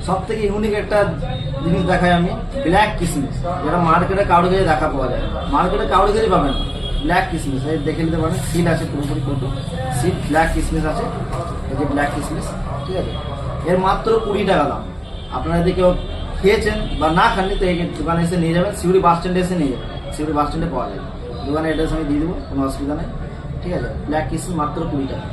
সব থেকে ইউনিক একটা জিনিস দেখাই আমি, ব্ল্যাক কিসমিস, যেটা মার্কেটে কাউরে গিয়ে দেখা পাওয়া যায়, মার্কেটে কাউরে গিয়ে পাবেন না। ব্ল্যাক কিসমিস এই দেখে নিতে পারেন, সিল আছে পুরোপুরি কত সিল, ব্ল্যাক কিসমিস আছে, এই যে ব্ল্যাক কিসমিস, ঠিক আছে। এর মাত্র 20 টাকা দাম। আপনারা যদি কেউ খেয়েছেন বা না খাননি তো এই দোকানে এসে নিয়ে যাবেন, সিউড়ি বাস স্ট্যান্ডে এসে নিয়ে যাবেন, সিউড়ি বাস স্ট্যান্ডে পাওয়া যায়। দোকানের অ্যাড্রেস আমি দিয়ে দেবো, কোনো অসুবিধা নেই, ঠিক আছে। ব্ল্যাক কিসমিস মাত্র 20 টাকা।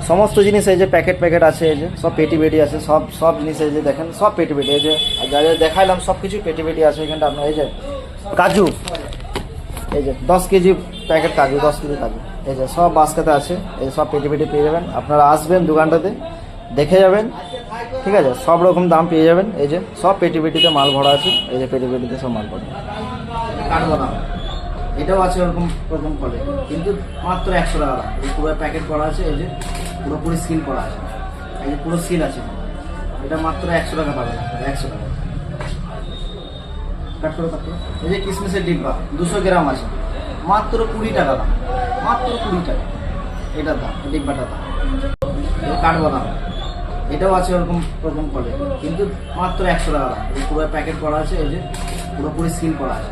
সমস্ত জিনিস এই যে প্যাকেট প্যাকেট আছে, এই যে সব পেটি পেটি আছে, সব সব জিনিস এই যে দেখেন সব পেটি পেটি, এই যে যা যা দেখাইলাম সব কিছু পেটি পেটি আছে এখানটা। আপনার এই যে কাজু, এই যে 10 কেজি প্যাকেট কাজু, 10 কেজি কাজু, এই যে সব বাস্কেটে আছে, এই সব পেটি পেটি পেয়ে যাবেন। আপনারা আসবেন দোকানটাতে, দেখে যাবেন, ঠিক আছে। সব রকম দাম পেয়ে যাবেন, এই যে সব পেটি পেটিতে মাল ভরা আছে, এই যে পেটি পেটিতে সব মাল ভরা। কাঠবাদাম এটাও আছে ওরকম ওরকম ফলে, কিন্তু মাত্র 100 টাকা দাম। এই পুরো প্যাকেট করা আছে, এই যে পুরোপুরি সিল করা আছে, এই যে পুরো সিল আছে, এটা মাত্র 100 টাকা পাবেন, 100 টাকা। কাট করে কাট করে। এই যে কিসমিসের ডিব্বা 200 গ্রাম আছে, মাত্র 20 টাকা দাম, মাত্র 20 টাকা এটার দাম, ডিব্বাটার দাম। কাঠবাদাম এটাও আছে ওরকম ওরকম ফলে, কিন্তু মাত্র 100 টাকা দাম। এই পুরো প্যাকেট করা আছে, এই যে পুরোপুরি সিল করা আছে,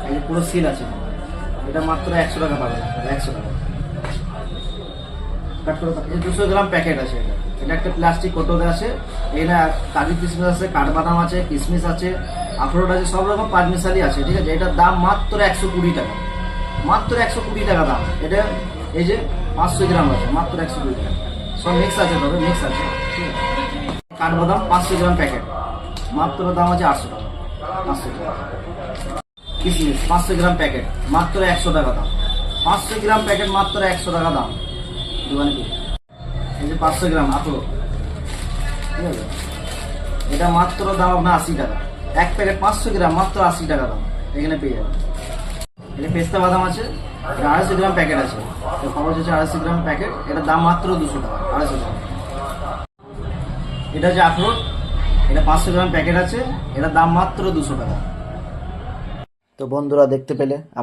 এই যে পুরো সিল আছে, এটা মাত্র 100 টাকা পাবেন, 100 টাকা। কাট করে কাট। এই 200 গ্রাম প্যাকেট আছে, এটা এটা একটা প্লাস্টিক কোটোতে আছে। এটা কাজু কিসমিস আছে, কাঠবাদাম আছে, কিসমিস আছে, আখরোট আছে, সব রকম পাঁচমিশালি আছে, ঠিক আছে। এটার দাম মাত্র 120 টাকা, মাত্র 120 টাকা দাম। এটা এই যে 500 গ্রাম আছে, মাত্র 120 টাকা। সব মিক্স আছে, তবে মিক্স আছে, ঠিক আছে। কাঠবাদাম 500 গ্রাম প্যাকেট, মাত্র দাম আছে 800 টাকা, 500 টাকা। কিসমিস 500 গ্রাম প্যাকেট, মাত্র 100 টাকা দাম, 500 গ্রাম প্যাকেট মাত্র 100 টাকা দাম দোকানে। এই যে 500 গ্রাম আখরোট, ঠিক আছে, এটা মাত্র দাম আপনার 80 টাকা। এক প্যাকেট 500 গ্রাম মাত্র 80 টাকা দাম, এখানে পেয়ে যাবেন। এটা পেস্তা বাদাম আছে, এটা 250 গ্রাম প্যাকেট আছে, খরচ হচ্ছে 250 গ্রাম প্যাকেট, এটার দাম মাত্র 200 টাকা, 250 টাকা। এটা হচ্ছে আখরোট, এটা 500 গ্রাম প্যাকেট আছে, এটার দাম মাত্র 200 টাকা। তো বন্ধুরা দেখতে পেলে আমার